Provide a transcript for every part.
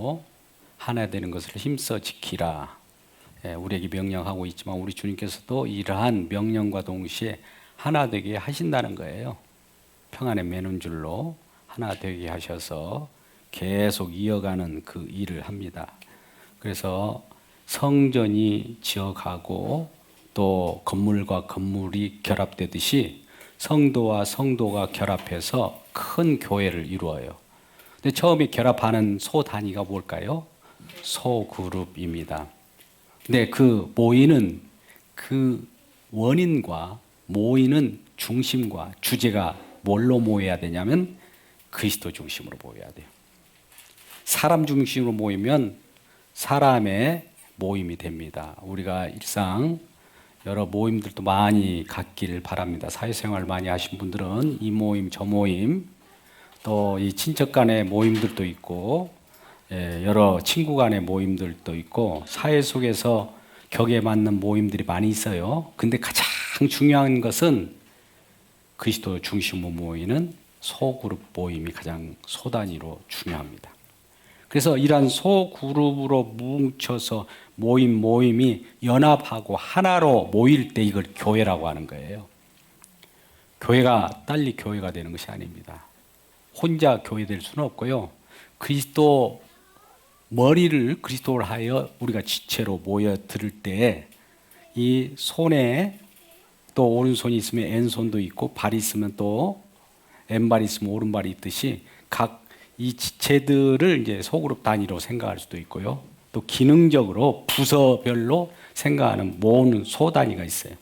중심으로 하나 되는 것을 힘써 지키라. 우리에게 명령하고 있지만 우리 주님께서도 이러한 명령과 동시에 하나 되게 하신다는 거예요. 평안의 맨눈줄로 하나 되게 하셔서 계속 이어가는 그 일을 합니다. 그래서 성전이 지어가고 또 건물과 건물이 결합되듯이 성도와 성도가 결합해서 큰 교회를 이루어요. 근데 처음에 결합하는 소 단위가 뭘까요? 소그룹입니다. 근데 그 모이는 그 원인과 모이는 중심과 주제가 뭘로 모여야 되냐면 그리스도 중심으로 모여야 돼요. 사람 중심으로 모이면 사람의 모임이 됩니다. 우리가 일상 여러 모임들도 많이 갖기를 바랍니다. 사회생활 많이 하신 분들은 이 모임 저 모임 또 이 친척 간의 모임들도 있고 여러 친구 간의 모임들도 있고 사회 속에서 격에 맞는 모임들이 많이 있어요. 근데 가장 중요한 것은 그리스도 중심으로 모이는 소그룹 모임이 가장 소단위로 중요합니다. 그래서 이러한 소그룹으로 뭉쳐서 모임이 연합하고 하나로 모일 때 이걸 교회라고 하는 거예요. 교회가 딸리 교회가 되는 것이 아닙니다. 혼자 교회 될 수는 없고요. 그리스도 머리를 그리스도를 하여 우리가 지체로 모여들을 때 이 손에 또 오른손이 있으면 왼손도 있고 발이 있으면 또 왼발이 있으면 오른발이 있듯이 각 이 지체들을 이제 소그룹 단위로 생각할 수도 있고요. 또 기능적으로 부서별로 생각하는 모으는 소 단위가 있어요.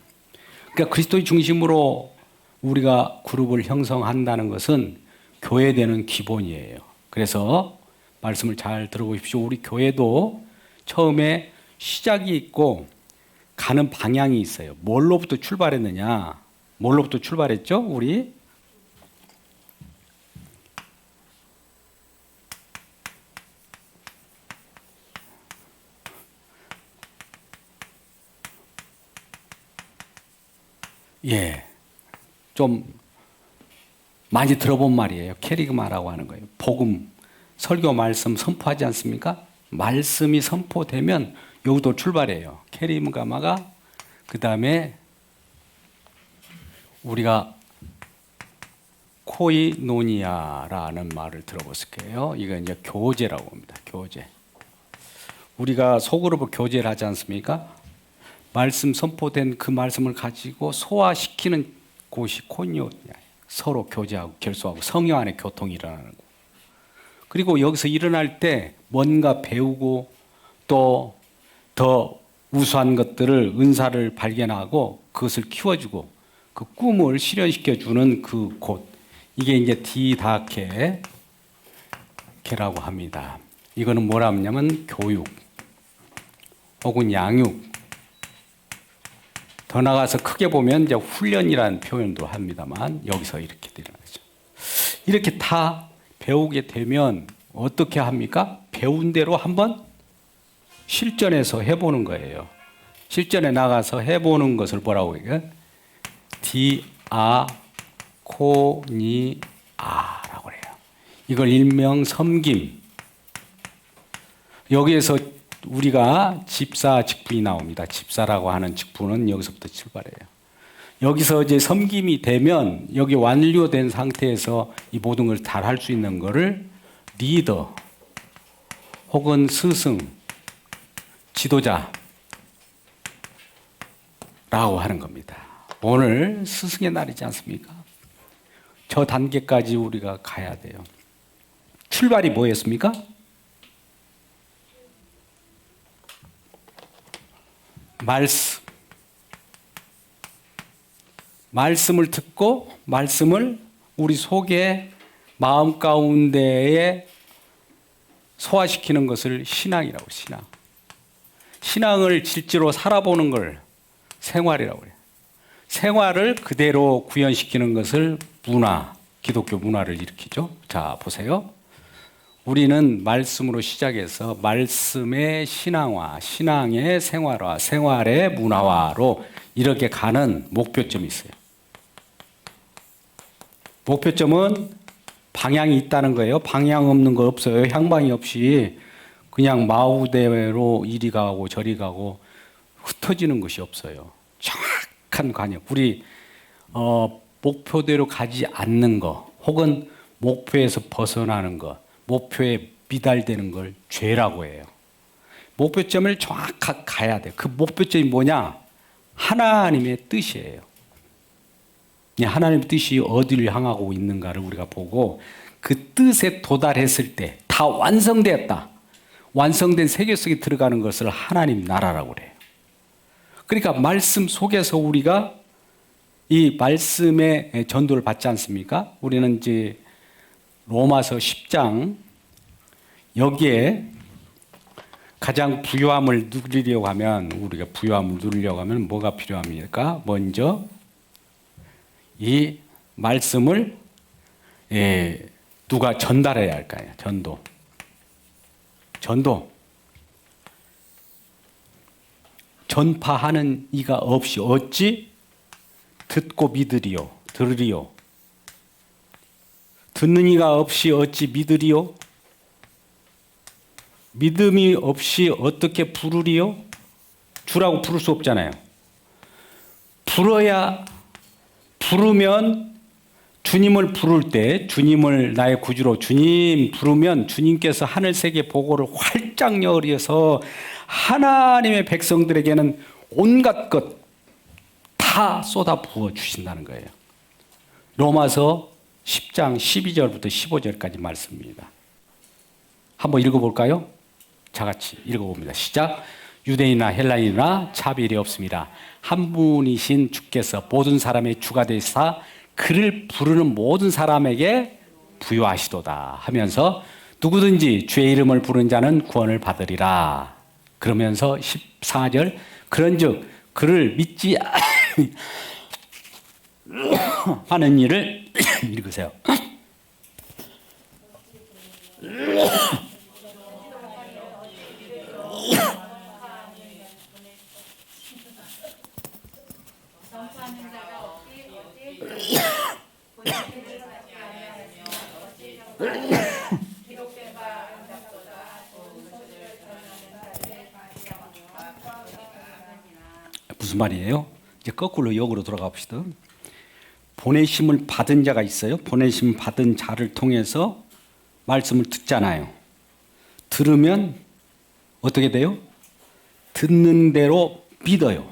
그러니까 그리스도의 중심으로 우리가 그룹을 형성한다는 것은 교회되는 기본이에요. 그래서 말씀을 잘 들어보십시오. 우리 교회도 처음에 시작이 있고 가는 방향이 있어요. 뭘로부터 출발했느냐? 뭘로부터 출발했죠? 우리 좀 많이 들어본 말이에요. 캐리그마라고 하는 거예요. 복음, 설교 말씀 선포하지 않습니까? 말씀이 선포되면 여기도 출발해요. 캐리그마가 그 다음에 우리가 코이노니아라는 말을 들어보실게요. 이건 이제 교제라고 합니다. 교제. 우리가 소그룹을 교제를 하지 않습니까? 말씀 선포된 그 말씀을 가지고 소화시키는 곳이 코이노니아. 서로 교제하고 결소하고 성령 안에 교통이 일어나는 거. 그리고 여기서 일어날 때 뭔가 배우고 또 더 우수한 것들을 은사를 발견하고 그것을 키워주고 그 꿈을 실현시켜주는 그 곳. 이게 이제 디다케라고 합니다. 이거는 뭐라 하냐면 교육 혹은 양육. 더 나가서 크게 보면 이제 훈련이라는 표현도 합니다만 여기서 이렇게 일어나죠. 이렇게 다 배우게 되면 어떻게 합니까? 배운 대로 한번 실전에서 해보는 거예요. 실전에 나가서 해보는 것을 뭐라고 해요? 디아코니아라고 해요. 이걸 일명 섬김. 여기에서 우리가 집사 직분이 나옵니다. 집사라고 하는 직분은 여기서부터 출발해요. 여기서 이제 섬김이 되면 여기 완료된 상태에서 이 모든 걸 잘 할 수 있는 거를 리더 혹은 스승, 지도자라고 하는 겁니다. 오늘 스승의 날이지 않습니까? 저 단계까지 우리가 가야 돼요. 출발이 뭐였습니까? 말씀을 듣고 말씀을 우리 속에 마음 가운데에 소화시키는 것을 신앙이라고 해요. 신앙을 실제로 살아보는 걸 생활이라고 해요. 생활을 그대로 구현시키는 것을 문화, 기독교 문화를 일으키죠. 자, 보세요. 우리는 말씀으로 시작해서 말씀의 신앙화, 신앙의 생활화, 생활의 문화화로 이렇게 가는 목표점이 있어요. 목표점은 방향이 있다는 거예요. 방향 없는 거 없어요. 향방이 없이 그냥 마구대로 이리 가고 저리 가고 흩어지는 것이 없어요. 정확한 관역. 우리 목표대로 가지 않는 거, 혹은 목표에서 벗어나는 거, 목표에 미달되는 걸 죄라고 해요. 목표점을 정확하게 가야 돼. 그 목표점이 뭐냐? 하나님의 뜻이에요. 하나님의 뜻이 어디를 향하고 있는가를 우리가 보고 그 뜻에 도달했을 때 다 완성되었다. 완성된 세계 속에 들어가는 것을 하나님 나라라고 그래요. 그러니까 말씀 속에서 우리가 이 말씀의 전도를 받지 않습니까? 우리는 이제 로마서 10장 여기에 가장 부요함을 누리려고 하면, 우리가 부요함을 누리려고 하면 뭐가 필요합니까? 먼저 이 말씀을 누가 전달해야 할까요? 전도. 전파하는 이가 없이 어찌 듣고 믿으리요? 들으리요? 듣는 이가 없이 어찌 믿으리요? 믿음이 없이 어떻게 부르리요? 주라고 부를 수 없잖아요. 부르면 주님을 부를 때, 주님을 나의 구주로 주님 부르면 주님께서 하늘 세계 보고를 활짝 열어서 하나님의 백성들에게는 온갖 것 다 쏟아 부어 주신다는 거예요. 로마서 10장 12절부터 15절까지 말씀입니다. 한번 읽어볼까요? 다 같이 읽어봅니다. 시작. 유대인이나 헬라인이나 차별이 없습니다. 한 분이신 주께서 모든 사람의 주가 되사 그를 부르는 모든 사람에게 부요하시도다 하면서 누구든지 주의 이름을 부르는 자는 구원을 받으리라. 그러면서 14절 그런즉 그를 믿지 하는 일을 읽으세요. 무슨 말이에요? 이제 거꾸로 역으로 돌아가 봅시다. 보내심을 받은 자가 있어요. 보내심 받은 자를 통해서 말씀을 듣잖아요. 들으면 어떻게 돼요? 듣는 대로 믿어요.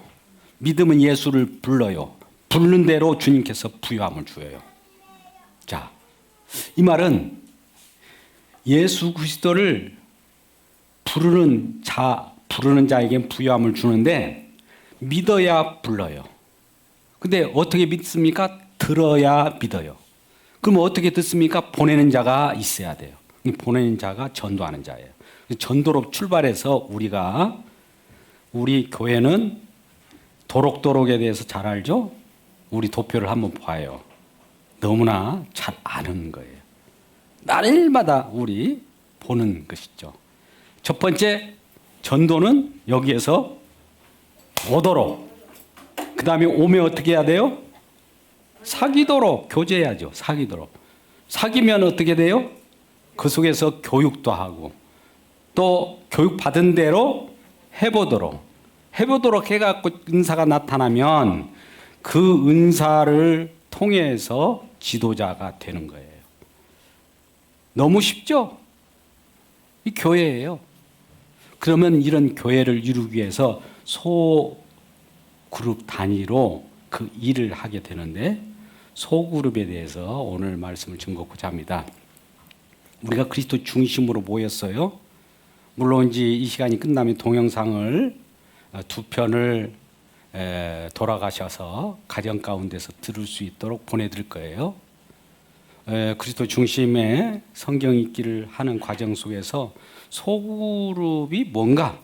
믿으면 예수를 불러요. 부르는 대로 주님께서 부요함을 주어요. 자, 이 말은 예수 그리스도를 부르는 자에겐 부요함을 주는데 믿어야 불러요. 근데 어떻게 믿습니까? 들어야 믿어요. 그럼 어떻게 듣습니까? 보내는 자가 있어야 돼요. 보내는 자가 전도하는 자예요. 전도로 출발해서 우리 교회는 도록도록에 대해서 잘 알죠? 우리 도표를 한번 봐요. 너무나 잘 아는 거예요. 날마다 우리 보는 것이죠. 첫 번째 전도는 여기에서 오도록, 그 다음에 오면 어떻게 해야 돼요? 사귀도록 교제해야죠. 사귀면 어떻게 돼요? 그 속에서 교육도 하고 또 교육받은 대로 해보도록 해갖고 은사가 나타나면 그 은사를 통해서 지도자가 되는 거예요. 너무 쉽죠? 이 교회예요. 그러면 이런 교회를 이루기 위해서 소그룹 단위로 그 일을 하게 되는데, 소그룹에 대해서 오늘 말씀을 증거하고자 합니다. 우리가 그리스도 중심으로 모였어요. 물론 이제 이 시간이 끝나면 동영상을 두 편을 돌아가셔서 가정 가운데서 들을 수 있도록 보내드릴 거예요. 그리스도 중심의 성경 읽기를 하는 과정 속에서 소그룹이 뭔가,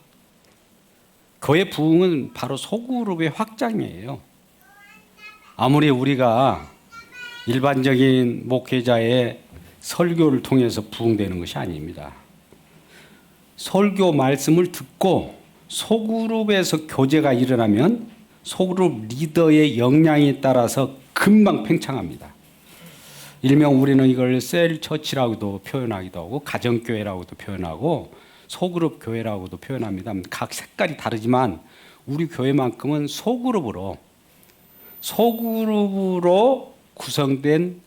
교회 부흥은 바로 소그룹의 확장이에요. 아무리 우리가 일반적인 목회자의 설교를 통해서 부흥되는 것이 아닙니다. 설교 말씀을 듣고 소그룹에서 교제가 일어나면 소그룹 리더의 역량에 따라서 금방 팽창합니다. 일명 우리는 이걸 셀 처치라고도 표현하기도 하고 가정교회라고도 표현하고, 소그룹 교회라고도 표현합니다. 각 색깔이 다르지만 우리 교회만큼은 소그룹으로 구성된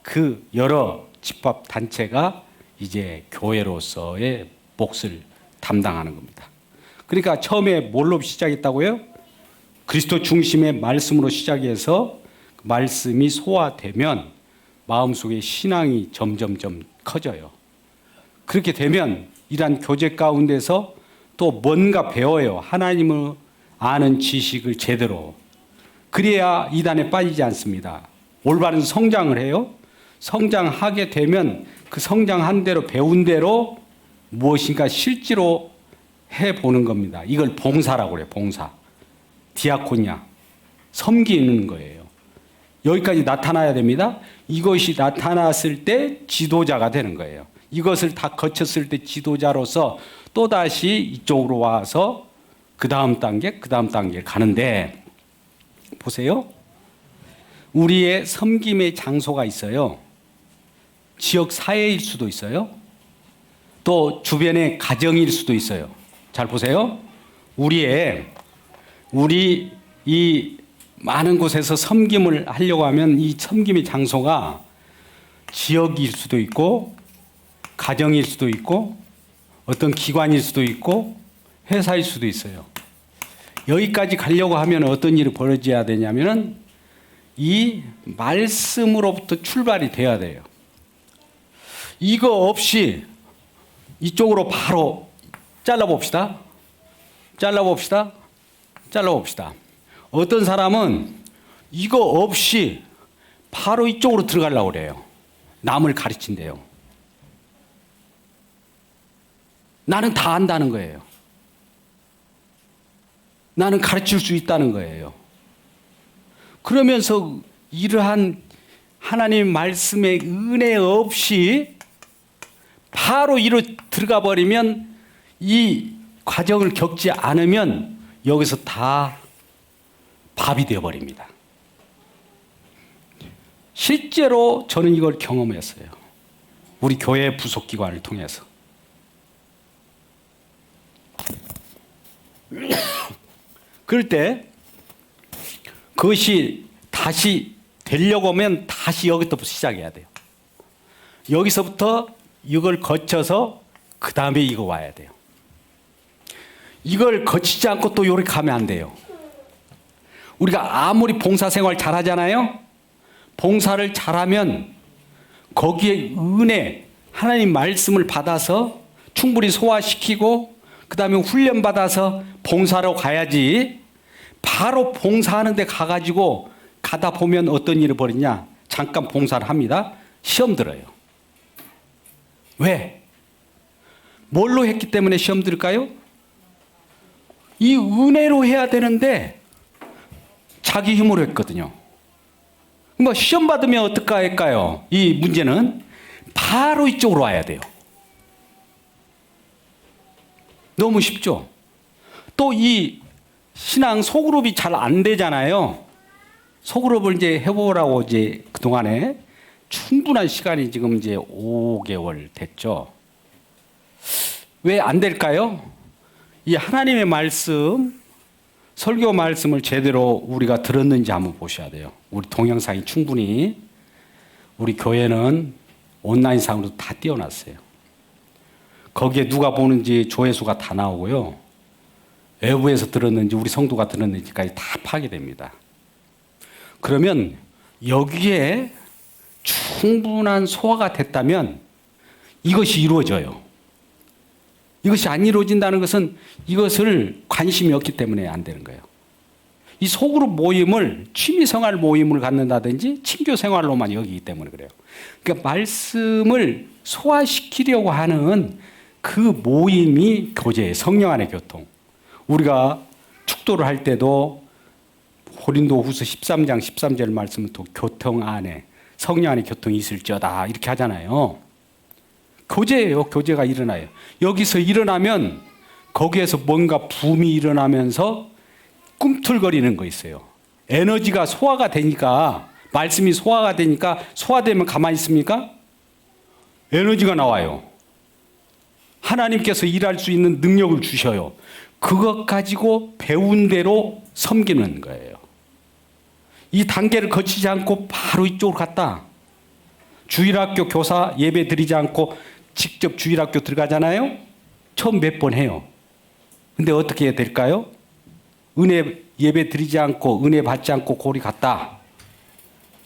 그 여러 집합 단체가 이제 교회로서의 몫을 담당하는 겁니다. 그러니까 처음에 뭘로 시작했다고요? 그리스도 중심의 말씀으로 시작해서 말씀이 소화되면 마음속에 신앙이 점점점 커져요. 그렇게 되면 이러한 교제 가운데서 또 뭔가 배워요. 하나님을 아는 지식을 제대로. 그래야 이단에 빠지지 않습니다. 올바른 성장을 해요. 성장하게 되면 그 성장한 대로 배운 대로 무엇인가 실제로 해보는 겁니다. 이걸 봉사라고 그래요. 봉사. 디아코니아. 섬기는 거예요. 여기까지 나타나야 됩니다. 이것이 나타났을 때 지도자가 되는 거예요. 이것을 다 거쳤을 때 지도자로서 또다시 이쪽으로 와서 그 다음 단계를 가는데 보세요. 우리의 섬김의 장소가 있어요. 지역 사회일 수도 있어요. 또 주변의 가정일 수도 있어요. 잘 보세요. 우리 이 많은 곳에서 섬김을 하려고 하면 이 섬김의 장소가 지역일 수도 있고 가정일 수도 있고 어떤 기관일 수도 있고 회사일 수도 있어요. 여기까지 가려고 하면 어떤 일이 벌어져야 되냐면은 이 말씀으로부터 출발이 돼야 돼요. 이거 없이 이쪽으로 바로 잘라봅시다. 어떤 사람은 이거 없이 바로 이쪽으로 들어가려고 그래요. 남을 가르친대요. 나는 다 안다는 거예요. 나는 가르칠 수 있다는 거예요. 그러면서 이러한 하나님 말씀의 은혜 없이 바로 이로 들어가 버리면 이 과정을 겪지 않으면 여기서 다 밥이 되어버립니다. 실제로 저는 이걸 경험했어요. 우리 교회 부속기관을 통해서. 그럴 때 그것이 다시 되려고 하면 다시 여기서부터 시작해야 돼요. 여기서부터 이걸 거쳐서 그 다음에 이거 와야 돼요. 이걸 거치지 않고 또 이렇게 가면 안 돼요. 우리가 아무리 봉사생활 잘하잖아요. 봉사를 잘하면 거기에 은혜, 하나님 말씀을 받아서 충분히 소화시키고 그 다음에 훈련받아서 봉사로 가야지. 바로 봉사하는 데 가가지고 가다 보면 어떤 일이 벌이냐. 잠깐 봉사를 합니다. 시험 들어요. 왜? 뭘로 했기 때문에 시험 들을까요? 이 은혜로 해야 되는데 자기 힘으로 했거든요. 뭐 시험 받으면 어떨까 할까요? 이 문제는 바로 이쪽으로 와야 돼요. 너무 쉽죠? 또 이 신앙 소그룹이 잘 안 되잖아요. 소그룹을 이제 해보라고 이제 그동안에 충분한 시간이 지금 이제 5개월 됐죠. 왜 안 될까요? 이 하나님의 말씀, 설교 말씀을 제대로 우리가 들었는지 한번 보셔야 돼요. 우리 동영상이 충분히 우리 교회는 온라인상으로 다 띄워놨어요. 거기에 누가 보는지 조회수가 다 나오고요. 외부에서 들었는지 우리 성도가 들었는지까지 다 파악이 됩니다. 그러면 여기에 충분한 소화가 됐다면 이것이 이루어져요. 이것이 안 이루어진다는 것은 이것을 관심이 없기 때문에 안 되는 거예요. 이 소그룹 모임을 취미생활 모임을 갖는다든지 친교생활로만 여기기 때문에 그래요. 그러니까 말씀을 소화시키려고 하는 그 모임이 교제예요. 성령 안의 교통. 우리가 축도를 할 때도 고린도후서 13장 13절 말씀은 또 교통 안에 성령 안에 교통이 있을지어다 이렇게 하잖아요. 교제예요. 교제가 일어나요. 여기서 일어나면 거기에서 뭔가 붐이 일어나면서 꿈틀거리는 거 있어요. 에너지가 소화가 되니까 말씀이 소화가 되니까 소화되면 가만히 있습니까? 에너지가 나와요. 하나님께서 일할 수 있는 능력을 주셔요. 그것 가지고 배운 대로 섬기는 거예요. 이 단계를 거치지 않고 바로 이쪽으로 갔다. 주일학교 교사 예배 드리지 않고 직접 주일학교 들어가잖아요. 처음 몇 번 해요. 근데 어떻게 해야 될까요? 은혜 예배 드리지 않고 은혜 받지 않고 고리 갔다.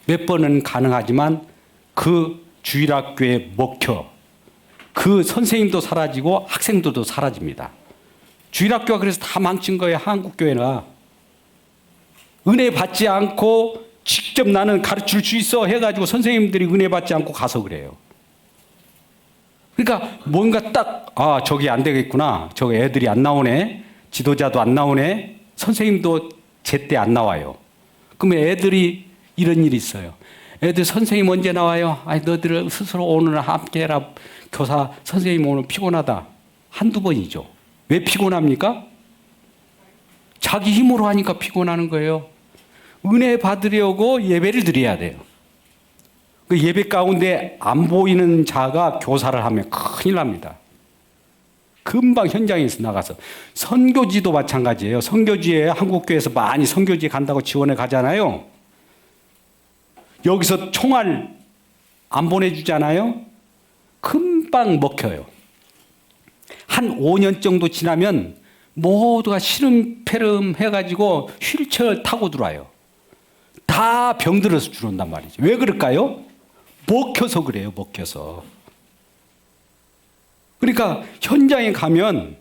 몇 번은 가능하지만 그 주일학교에 먹혀 그 선생님도 사라지고 학생들도 사라집니다. 주일학교가 그래서 다 망친 거예요. 한국교회가. 은혜 받지 않고 직접 나는 가르칠 수 있어 해가지고 선생님들이 은혜 받지 않고 가서 그래요. 그러니까 뭔가 딱 저기 안 되겠구나. 저 애들이 안 나오네. 지도자도 안 나오네. 선생님도 제때 안 나와요. 그러면 애들이 이런 일이 있어요. 애들 선생님 언제 나와요? 아니 너희들 스스로 오늘 함께 해라. 교사 선생님 오늘 피곤하다. 한두 번이죠. 왜 피곤합니까? 자기 힘으로 하니까 피곤하는 거예요. 은혜 받으려고 예배를 드려야 돼요. 그 예배 가운데 안 보이는 자가 교사를 하면 큰일 납니다. 금방 현장에서 나가서. 선교지도 마찬가지예요. 선교지에 한국교회에서 많이 선교지 간다고 지원해 가잖아요. 여기서 총알 안 보내주잖아요. 금방 먹혀요. 한 5년 정도 지나면 모두가 시름페름 해가지고 휠체어 타고 들어와요. 다 병들어서 들어온단 말이죠. 왜 그럴까요? 먹혀서 그래요. 먹혀서. 그러니까 현장에 가면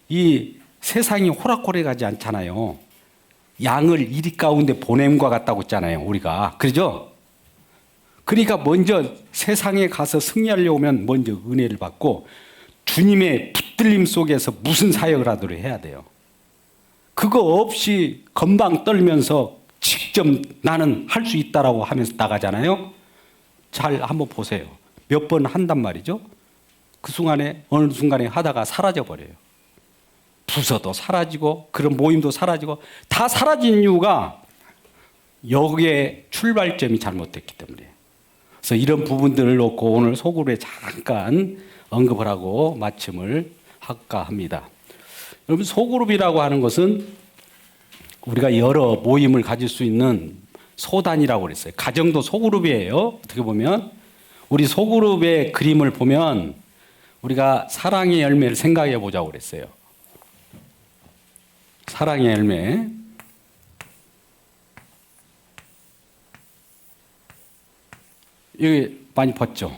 이 세상이 호락호락하지 않잖아요. 양을 이리 가운데 보냄과 같다고 했잖아요. 우리가. 그러죠? 그러니까 먼저 세상에 가서 승리하려면 먼저 은혜를 받고 주님의 붙들림 속에서 무슨 사역을 하도록 해야 돼요. 그거 없이 건방 떨면서 직접 나는 할 수 있다라고 하면서 나가잖아요. 잘 한번 보세요. 몇 번 한단 말이죠. 그 순간에 어느 순간에 하다가 사라져 버려요. 부서도 사라지고 그런 모임도 사라지고 다 사라진 이유가 여기에 출발점이 잘못됐기 때문에. 그래서 이런 부분들을 놓고 오늘 소그룹에 잠깐 언급을 하고 마침을 할까 합니다. 여러분 소그룹이라고 하는 것은 우리가 여러 모임을 가질 수 있는 소단이라고 그랬어요. 가정도 소그룹이에요. 어떻게 보면 우리 소그룹의 그림을 보면 우리가 사랑의 열매를 생각해 보자고 그랬어요. 사랑의 열매. 여기 많이 봤죠?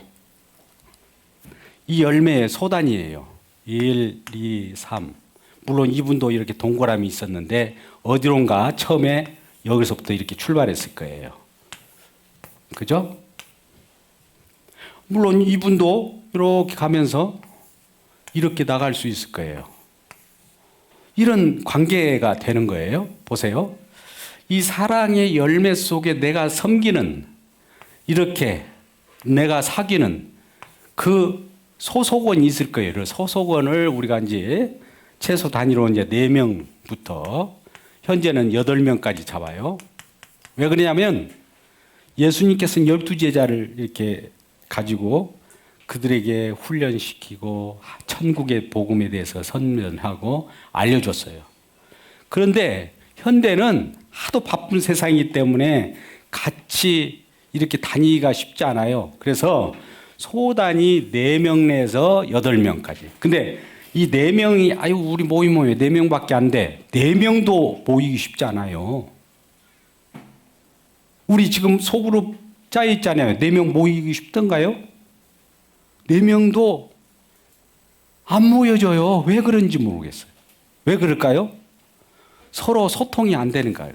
이 열매의 소단이에요. 1, 2, 3. 물론 이분도 이렇게 동그라미 있었는데 어디론가 처음에 여기서부터 이렇게 출발했을 거예요. 그죠? 물론 이분도 이렇게 가면서 이렇게 나갈 수 있을 거예요. 이런 관계가 되는 거예요. 보세요. 이 사랑의 열매 속에 내가 섬기는 이렇게 내가 사귀는 그 소속원이 있을 거예요. 그 소속원을 우리가 이제 최소 단위로 이제 4명부터 현재는 8명까지 잡아요. 왜 그러냐면 예수님께서는 12제자를 이렇게 가지고 그들에게 훈련시키고 천국의 복음에 대해서 선언하고 알려줬어요. 그런데 현대는 하도 바쁜 세상이기 때문에 같이 이렇게 다니기가 쉽지 않아요. 그래서 소단이 4명 내에서 8명까지. 근데 이 4명이 아유 우리 모이면 왜 4명밖에 안 돼. 4명도 모이기 쉽지 않아요. 우리 지금 소그룹 짜여 있잖아요. 4명 모이기 쉽던가요? 4명도 안 모여져요. 왜 그런지 모르겠어요. 왜 그럴까요? 서로 소통이 안 되는 거예요.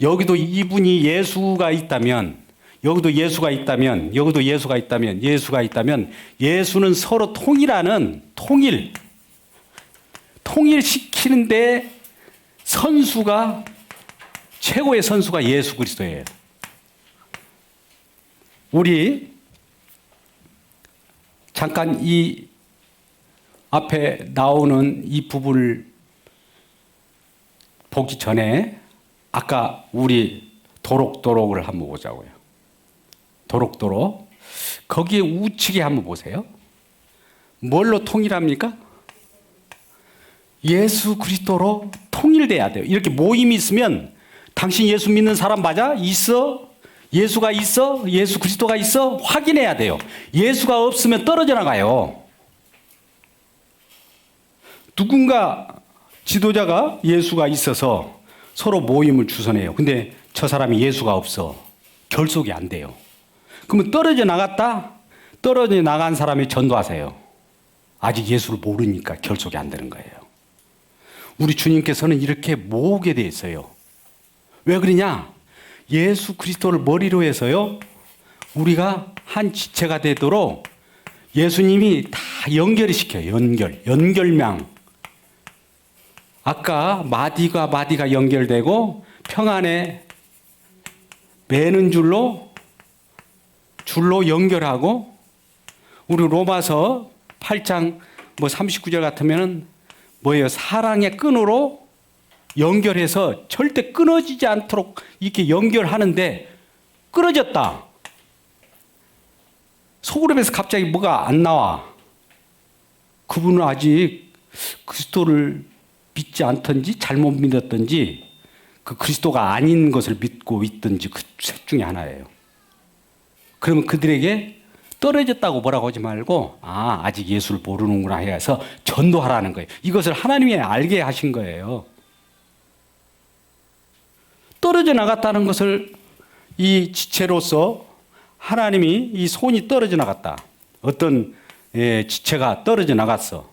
여기도 이분이 예수가 있다면, 여기도 예수가 있다면, 여기도 예수가 있다면, 예수가 있다면, 예수는 서로 통일하는 통일시키는데 선수가, 최고의 선수가 예수 그리스도예요. 우리 잠깐 이 앞에 나오는 이 부분을 보기 전에 아까 우리 도록도록을 한번 보자고요. 도록도록. 거기에 우측에 한번 보세요. 뭘로 통일합니까? 예수 그리스도로 통일돼야 돼요. 이렇게 모임이 있으면 당신 예수 믿는 사람 맞아? 있어? 예수가 있어? 예수 그리스도가 있어? 확인해야 돼요. 예수가 없으면 떨어져 나가요. 누군가 지도자가 예수가 있어서 서로 모임을 주선해요. 근데 저 사람이 예수가 없어. 결속이 안 돼요. 그러면 떨어져 나갔다? 떨어져 나간 사람이 전도하세요. 아직 예수를 모르니까 결속이 안 되는 거예요. 우리 주님께서는 이렇게 모으게 돼 있어요. 왜 그러냐? 예수 그리스도를 머리로 해서요, 우리가 한 지체가 되도록 예수님이 다 연결을 시켜요. 연결망. 아까 마디가 연결되고 평안에 매는 줄로 연결하고, 우리 로마서 8장 39절 같으면은 뭐예요? 사랑의 끈으로 연결해서 절대 끊어지지 않도록 이렇게 연결하는데 끊어졌다. 소그룹에서 갑자기 뭐가 안 나와. 그분은 아직 그리스도를 믿지 않던지 잘못 믿었던지 그 그리스도가 아닌 것을 믿고 있던지 그 셋 중에 하나예요. 그러면 그들에게 떨어졌다고 뭐라고 하지 말고 아직 예수를 모르는구나 해서 전도하라는 거예요. 이것을 하나님이 알게 하신 거예요. 떨어져 나갔다는 것을 이 지체로서 하나님이 이 손이 떨어져 나갔다. 어떤 지체가 떨어져 나갔어.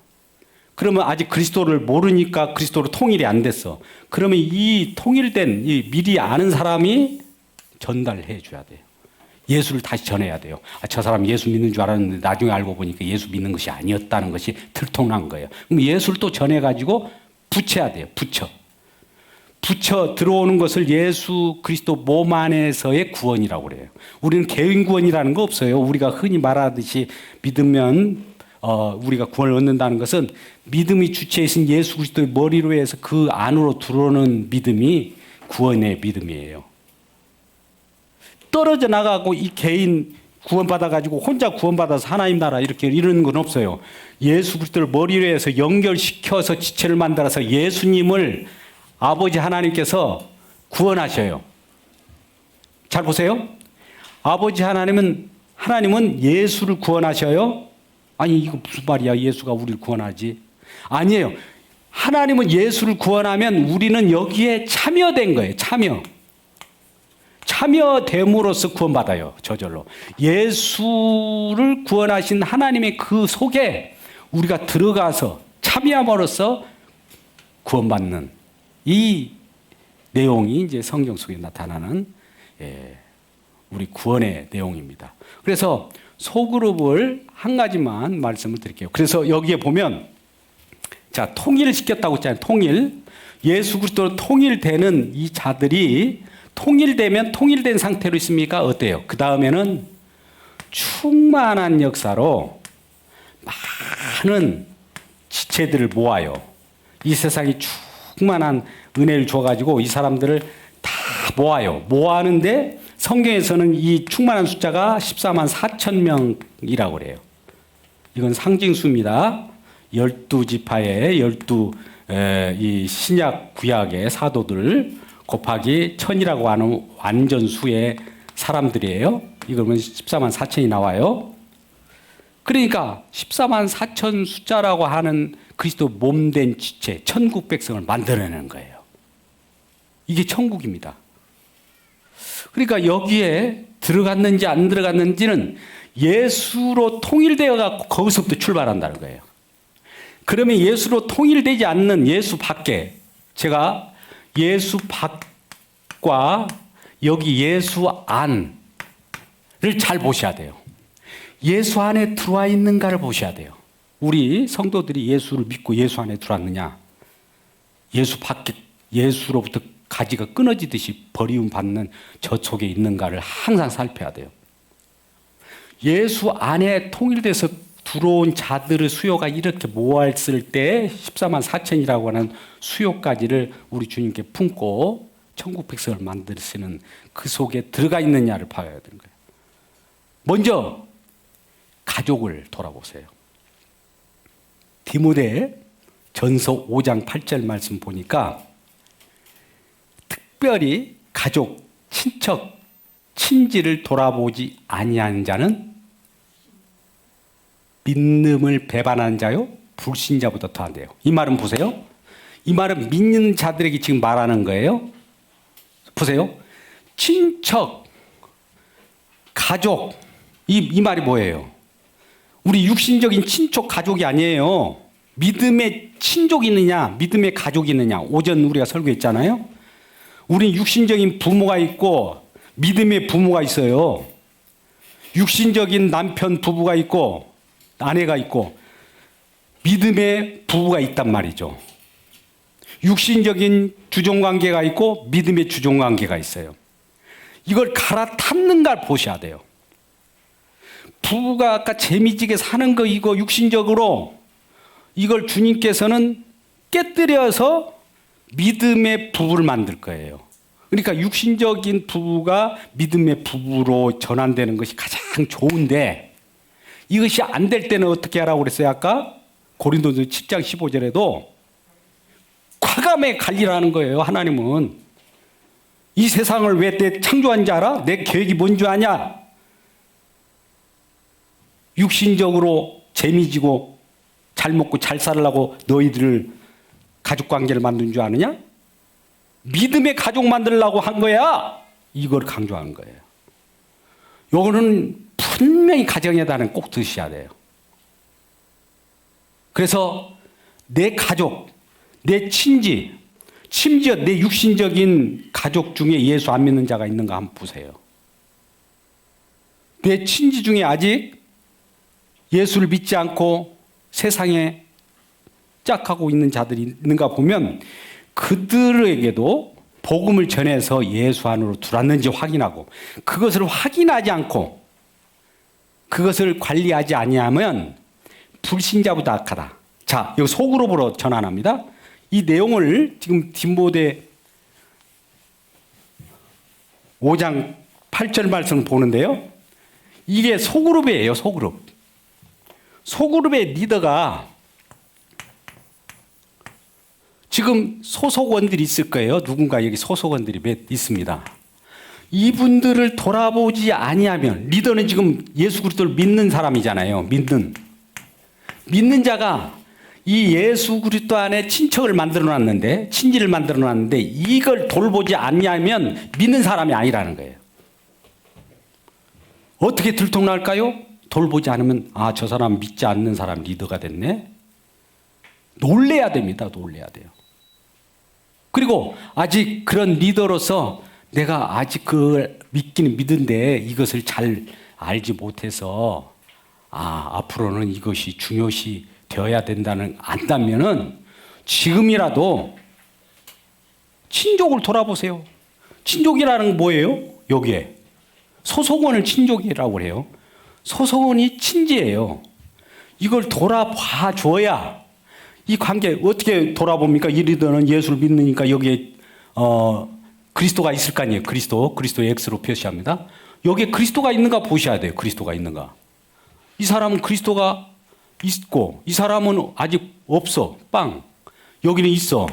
그러면 아직 그리스도를 모르니까 그리스도로 통일이 안 됐어. 그러면 이 통일된 이 미리 아는 사람이 전달해 줘야 돼요. 예수를 다시 전해야 돼요. 저 사람 예수 믿는 줄 알았는데 나중에 알고 보니까 예수 믿는 것이 아니었다는 것이 들통난 거예요. 그럼 예수를 또 전해가지고 붙여야 돼요. 붙여 들어오는 것을 예수 그리스도 몸 안에서의 구원이라고 그래요. 우리는 개인 구원이라는 거 없어요. 우리가 흔히 말하듯이 믿으면 우리가 구원을 얻는다는 것은 믿음이 주체이신 예수 그리스도의 머리로 해서 그 안으로 들어오는 믿음이 구원의 믿음이에요. 떨어져 나가고 이 개인 구원받아가지고 혼자 구원받아서 하나님 나라 이런 건 없어요. 예수 그리스도를 머리로 해서 연결시켜서 지체를 만들어서 예수님을 아버지 하나님께서 구원하셔요. 잘 보세요. 아버지 하나님은 예수를 구원하셔요. 아니 이거 무슨 말이야? 예수가 우리를 구원하지? 아니에요. 하나님은 예수를 구원하면 우리는 여기에 참여된 거예요. 참여됨으로써 구원받아요. 저절로. 예수를 구원하신 하나님의 그 속에 우리가 들어가서 참여함으로써 구원받는 이 내용이 이제 성경 속에 나타나는 우리 구원의 내용입니다. 그래서 소그룹을 한 가지만 말씀을 드릴게요. 그래서 여기에 보면 자, 통일을 시켰다고 했잖아요. 통일. 예수 그리스도로 통일되는 이 자들이 통일되면 통일된 상태로 있습니까? 어때요? 그 다음에는 충만한 역사로 많은 지체들을 모아요. 이 세상이 충만한 은혜를 줘가지고 이 사람들을 다 모아요. 모아하는데 성경에서는 이 충만한 숫자가 14만 4천 명이라고 그래요. 이건 상징수입니다. 12지파의 12 신약 구약의 사도들 곱하기 1000이라고 하는 완전수의 사람들이에요. 이거면 14만 4천이 나와요. 그러니까 14만 4천 숫자라고 하는 그리스도 몸된 지체, 천국 백성을 만들어내는 거예요. 이게 천국입니다. 그러니까 여기에 들어갔는지 안 들어갔는지는 예수로 통일되어 갖고 거기서부터 출발한다는 거예요. 그러면 예수로 통일되지 않는 예수 밖에, 제가 예수 밖과 여기 예수 안을 잘 보셔야 돼요. 예수 안에 들어와 있는가를 보셔야 돼요. 우리 성도들이 예수를 믿고 예수 안에 들어왔느냐, 예수 밖에, 예수로부터 가지가 끊어지듯이 버리움 받는 저 속에 있는가를 항상 살펴야 돼요. 예수 안에 통일돼서 들어온 자들의 수요가 이렇게 모았을 때 14만 4천이라고 하는 수요까지를 우리 주님께 품고 천국 백성을 만드시는 그 속에 들어가 있느냐를 봐야 되는 거예요. 먼저 가족을 돌아보세요. 디모데 전서 5장 8절 말씀 보니까 특별히 가족, 친척, 친지를 돌아보지 아니하는 자는 믿음을 배반하는 자요 불신자보다 더한대요. 이 말은 보세요. 이 말은 믿는 자들에게 지금 말하는 거예요. 보세요. 친척, 가족, 이 말이 뭐예요? 우리 육신적인 친척, 가족이 아니에요. 믿음의 친족이 있느냐, 믿음의 가족이 있느냐. 오전 우리가 설교했잖아요. 우리 육신적인 부모가 있고 믿음의 부모가 있어요. 육신적인 남편, 부부가 있고 아내가 있고 믿음의 부부가 있단 말이죠. 육신적인 주종관계가 있고 믿음의 주종관계가 있어요. 이걸 갈아탔는가 보셔야 돼요. 부부가 아까 재미지게 사는 거 이거 육신적으로 이걸 주님께서는 깨뜨려서 믿음의 부부를 만들 거예요. 그러니까 육신적인 부부가 믿음의 부부로 전환되는 것이 가장 좋은데 이것이 안 될 때는 어떻게 하라고 그랬어요? 아까 고린도서 10장 15절에도 과감하게 관리라는 거예요. 하나님은 이 세상을 왜 내 창조한지 알아? 내 계획이 뭔 줄 아냐? 육신적으로 재미지고 잘 먹고 잘 살으려고 너희들을 가족관계를 만든 줄 아느냐? 믿음의 가족 만들려고 한 거야. 이걸 강조한 거예요. 요거는 분명히 가정에 대한 꼭 드셔야 돼요. 그래서 내 가족, 내 친지, 심지어 내 육신적인 가족 중에 예수 안 믿는 자가 있는가 한번 보세요. 내 친지 중에 아직 예수를 믿지 않고 세상에 짝하고 있는 자들이 있는가 보면 그들에게도 복음을 전해서 예수 안으로 들어왔는지 확인하고 그것을 확인하지 않고 그것을 관리하지 아니하면 불신자보다 악하다. 자, 여기 소그룹으로 전환합니다. 이 내용을 지금 디모데 5장 8절 말씀 보는데요. 이게 소그룹이에요. 소그룹. 소그룹의 리더가 지금 소속원들이 있을 거예요. 누군가 여기 소속원들이 몇 있습니다. 이분들을 돌아보지 아니하면 리더는 지금 예수 그리스도를 믿는 사람이잖아요. 믿는 자가 이 예수 그리스도 안에 친척을 만들어 놨는데 친지를 만들어 놨는데 이걸 돌보지 아니하면 믿는 사람이 아니라는 거예요. 어떻게 들통날까요? 돌보지 않으면 아, 저 사람 믿지 않는 사람 리더가 됐네. 놀래야 됩니다. 놀래야 돼요. 그리고 아직 그런 리더로서 내가 아직 그걸 믿기는 믿은데 이것을 잘 알지 못해서 아, 앞으로는 이것이 중요시 되어야 된다는 안다면은 지금이라도 친족을 돌아보세요. 친족이라는 건 뭐예요? 여기에 소속원을 친족이라고 해요. 소속원이 친지예요. 이걸 돌아봐 줘야 이 관계 어떻게 돌아봅니까? 이 리더는 예수를 믿으니까 여기에 그리스도가 있을 거 아니에요. 그리스도의 X로 표시합니다. 여기에 그리스도가 있는가 보셔야 돼요. 그리스도가 있는가. 이 사람은 그리스도가 있고 이 사람은 아직 없어. 빵. 여기는 있어.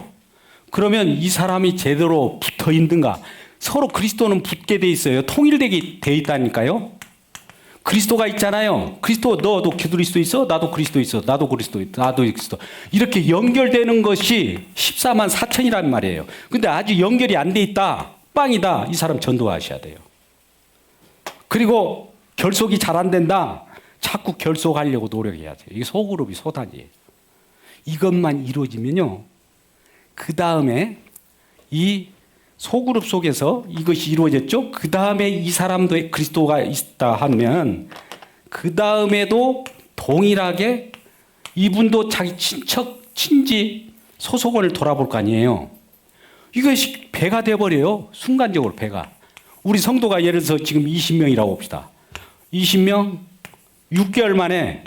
그러면 이 사람이 제대로 붙어 있는가? 서로 그리스도는 붙게 돼 있어요. 통일되게 돼 있다니까요. 그리스도가 있잖아요. 그리스도 너도 그리스도 있어? 나도 그리스도 있어. 나도 그리스도 있어. 나도 그리스도. 이렇게 연결되는 것이 14만 4천이란 말이에요. 근데 아직 연결이 안 돼 있다. 빵이다. 이 사람 전도하셔야 돼요. 그리고 결속이 잘 안 된다. 자꾸 결속하려고 노력해야 돼요. 이게 소그룹이 소단이에요. 이것만 이루어지면요. 그 다음에 이 소그룹 속에서 이것이 이루어졌죠. 그 다음에 이 사람도 그리스도가 있다 하면 그 다음에도 동일하게 이분도 자기 친척, 친지, 소속원을 돌아볼 거 아니에요. 이것이 배가 돼버려요. 순간적으로 배가. 우리 성도가 예를 들어서 지금 20명이라고 봅시다. 20명 6개월 만에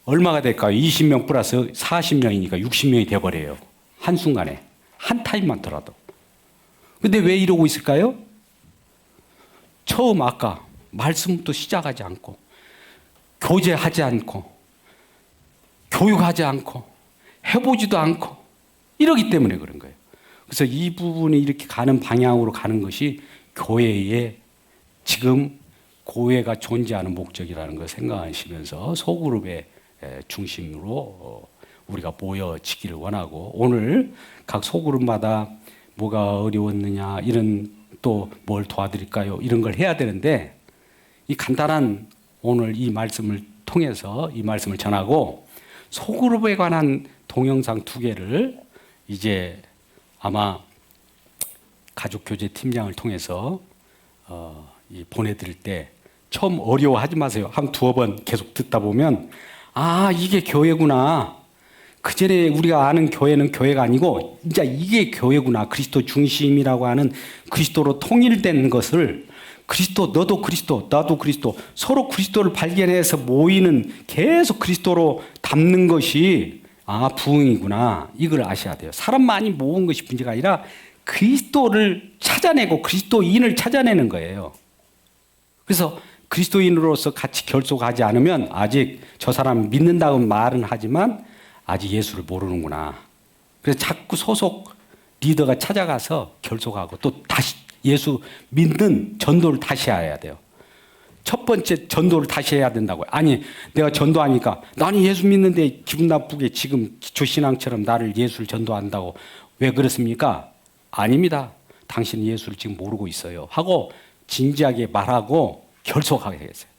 얼마가 될까요? 20명 플러스 40명이니까 60명이 돼버려요. 한순간에. 한 타임만 더라도. 근데 왜 이러고 있을까요? 처음 아까 말씀부터 시작하지 않고 교제하지 않고 교육하지 않고 해보지도 않고 이러기 때문에 그런 거예요. 그래서 이 부분이 이렇게 가는 방향으로 가는 것이 교회의 지금 교회가 존재하는 목적이라는 걸 생각하시면서 소그룹의 중심으로 우리가 모여지기를 원하고, 오늘 각 소그룹마다 뭐가 어려웠느냐, 이런 또 뭘 도와드릴까요, 이런 걸 해야 되는데, 이 간단한 오늘 이 말씀을 통해서 이 말씀을 전하고, 소그룹에 관한 동영상 2개를 이제 아마 가족교제 팀장을 통해서 보내드릴 때 처음 어려워하지 마세요. 한 2번 계속 듣다 보면 아, 이게 교회구나. 그전에 우리가 아는 교회는 교회가 아니고 진짜 이게 교회구나. 그리스도 중심이라고 하는 그리스도로 통일된 것을, 그리스도, 너도 그리스도, 나도 그리스도, 서로 그리스도를 발견해서 모이는, 계속 그리스도로 담는 것이 부흥이구나. 이걸 아셔야 돼요. 사람 많이 모은 것이 문제가 아니라 그리스도를 찾아내고 그리스도인을 찾아내는 거예요. 그래서 그리스도인으로서 같이 결속하지 않으면 아직 저 사람 믿는다고 말은 하지만 아직 예수를 모르는구나. 그래서 자꾸 소속 리더가 찾아가서 결속하고 또 다시 예수 믿는 전도를 다시 해야 돼요. 첫 번째 전도를 다시 해야 된다고요. 아니, 내가 전도하니까 나는 예수 믿는데 기분 나쁘게 지금 기초신앙처럼 나를 예수를 전도한다고 왜 그렇습니까? 아닙니다. 당신은 예수를 지금 모르고 있어요. 하고 진지하게 말하고 결속하게 되겠어요.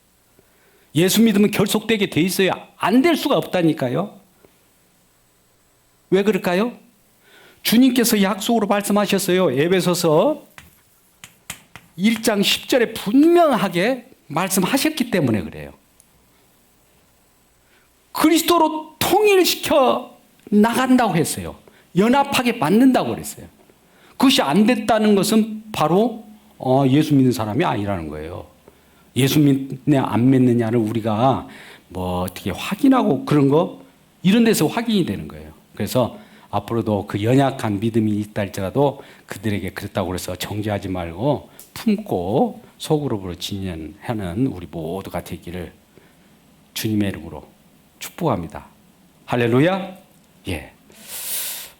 예수 믿으면 결속되게 돼 있어요. 안 될 수가 없다니까요. 왜 그럴까요? 주님께서 약속으로 말씀하셨어요. 에베소서 1장 10절에 분명하게 말씀하셨기 때문에 그래요. 그리스도로 통일시켜 나간다고 했어요. 연합하게 만든다고 그랬어요. 그것이 안 됐다는 것은 바로 예수 믿는 사람이 아니라는 거예요. 예수 믿냐 안 믿느냐를 우리가 뭐 어떻게 확인하고 그런 거, 이런 데서 확인이 되는 거예요. 그래서 앞으로도 그 연약한 믿음이 있다 할지라도 그들에게 그랬다고 해서 정죄하지 말고 품고 소그룹으로 진행하는 우리 모두가 되기를 주님의 이름으로 축복합니다. 할렐루야. 예.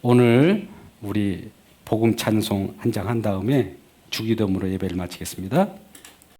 오늘 우리 복음 찬송 한 장 한 다음에 주기도문으로 예배를 마치겠습니다.